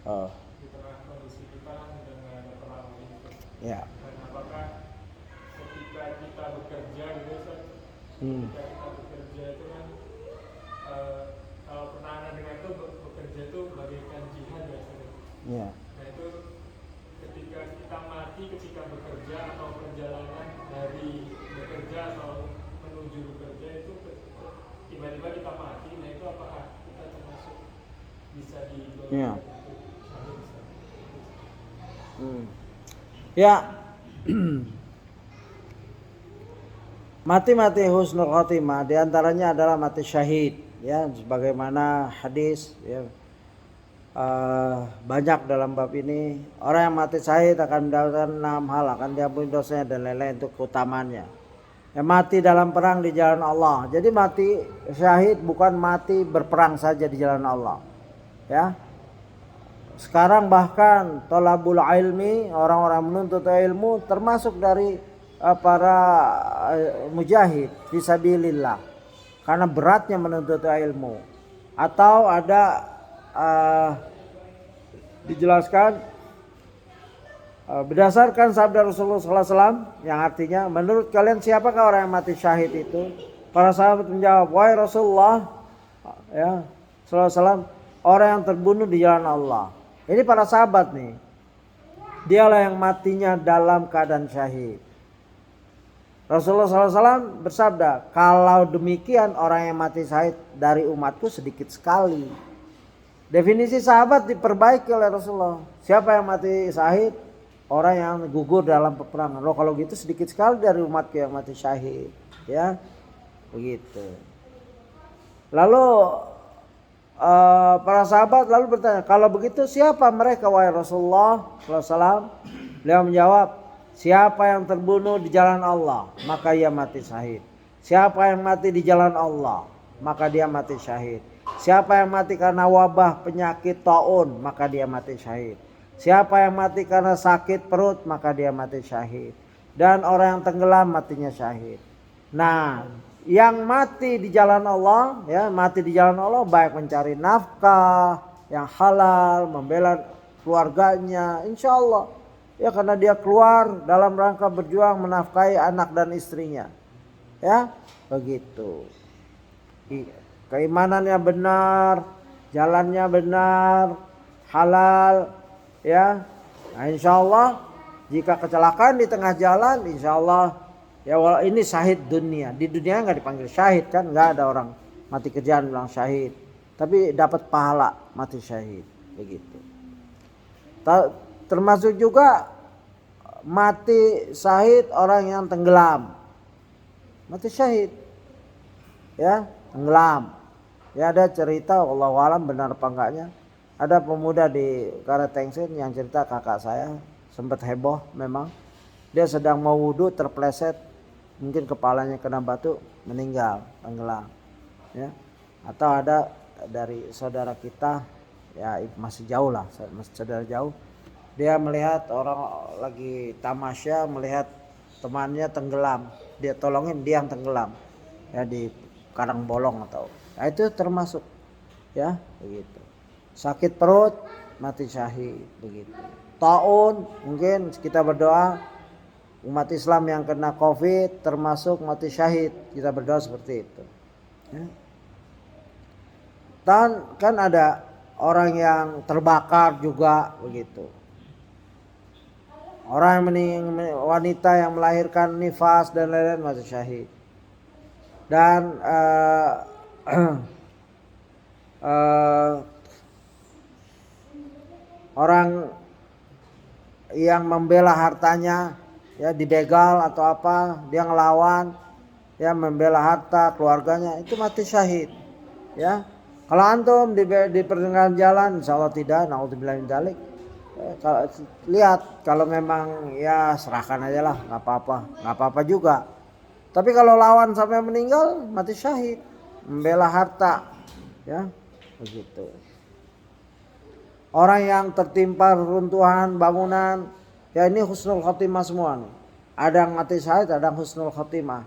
Oh. Di tengah kondisi kita kan udah nggak ada perang gitu. Ya. Dan apakah ketika kita bekerja gitu, ketika kita bekerja itu kan kalau pernah anda dengar itu bekerja itu bagaikan jihad ya. Ya. Nah itu ketika kita mati ketika bekerja atau perjalanan dari bekerja atau menuju bekerja itu tiba-tiba kita mati, nah itu apakah kita termasuk bisa Ya. digolongkan? Ya. Mati husnul khotimah diantaranya adalah mati syahid, ya, sebagaimana hadis, ya, banyak dalam bab ini. Orang yang mati syahid akan mendapatkan 6 hal, akan diampuni dosanya dan lain-lain, untuk keutamaannya. Yang mati dalam perang di jalan Allah. Jadi mati syahid bukan mati berperang saja di jalan Allah, ya. Sekarang bahkan thalabul ilmi, orang-orang menuntut ilmu, termasuk dari para mujahid fisabilillah, karena beratnya menuntut ilmu. Atau ada dijelaskan berdasarkan sabda Rasulullah SAW yang artinya, menurut kalian siapakah orang yang mati syahid itu? Para sahabat menjawab, wahai Rasulullah, ya, SAW, orang yang terbunuh di jalan Allah. Ini para sahabat nih, dialah yang matinya dalam keadaan syahid. Rasulullah SAW bersabda, kalau demikian orang yang mati syahid dari umatku sedikit sekali. Definisi sahabat diperbaiki oleh Rasulullah. Siapa yang mati syahid? Orang yang gugur dalam peperangan. Loh, kalau gitu sedikit sekali dari umatku yang mati syahid, ya, begitu. Lalu para sahabat lalu bertanya, kalau begitu siapa mereka wahai Rasulullah SAW? Beliau menjawab, siapa yang terbunuh di jalan Allah maka ia mati syahid. Siapa yang mati di jalan Allah maka dia mati syahid. Siapa yang mati karena wabah penyakit taun maka dia mati syahid. Siapa yang mati karena sakit perut maka dia mati syahid. Dan orang yang tenggelam matinya syahid. Nah, yang mati di jalan Allah, ya, mati di jalan Allah baik mencari nafkah yang halal, membela keluarganya, insya Allah, ya, karena dia keluar dalam rangka berjuang menafkahi anak dan istrinya, ya, begitu. Keimanannya benar, jalannya benar, halal, ya. Nah, insya Allah jika kecelakaan di tengah jalan, insya Allah, ya, ini syahid dunia. Di dunia nggak dipanggil syahid kan, nggak ada orang mati kerjaan bilang syahid, tapi dapat pahala mati syahid, begitu. Termasuk juga mati syahid orang yang tenggelam, mati syahid, ya, tenggelam. Ya, ada cerita, wallahu alam benar apa enggaknya, ada pemuda di Karetengsin yang cerita, kakak saya sempat heboh memang. Dia sedang mau wudhu terpleset, mungkin kepalanya kena batu, meninggal, tenggelam, ya. Atau ada dari saudara kita, ya masih jauh lah, masih saudara jauh, dia melihat orang lagi tamasya, melihat temannya tenggelam, dia tolongin, dia yang tenggelam, ya, di karang bolong atau, nah, itu termasuk, ya, begitu. Sakit perut mati syahid, begitu. Taun, mungkin kita berdoa umat Islam yang kena COVID termasuk mati syahid, kita berdoa seperti itu, ya. Dan kan ada orang yang terbakar juga, begitu. Orang yang wanita yang melahirkan nifas dan lain-lain mati syahid. Dan orang yang membela hartanya, ya, dibegal atau apa, dia ngelawan, ya, membela harta keluarganya, itu mati syahid, ya. Kalau antum di pertengahan jalan, insyaallah tidak, naudzubillah min dzalik. Kalau lihat, kalau memang, ya, serahkan aja lah, nggak apa-apa juga. Tapi kalau lawan sampai meninggal, mati syahid, membela harta, ya, begitu. Orang yang tertimpa runtuhan bangunan, ya, ini husnul khotimah semua nih. Ada yang mati syahid, ada yang husnul khotimah.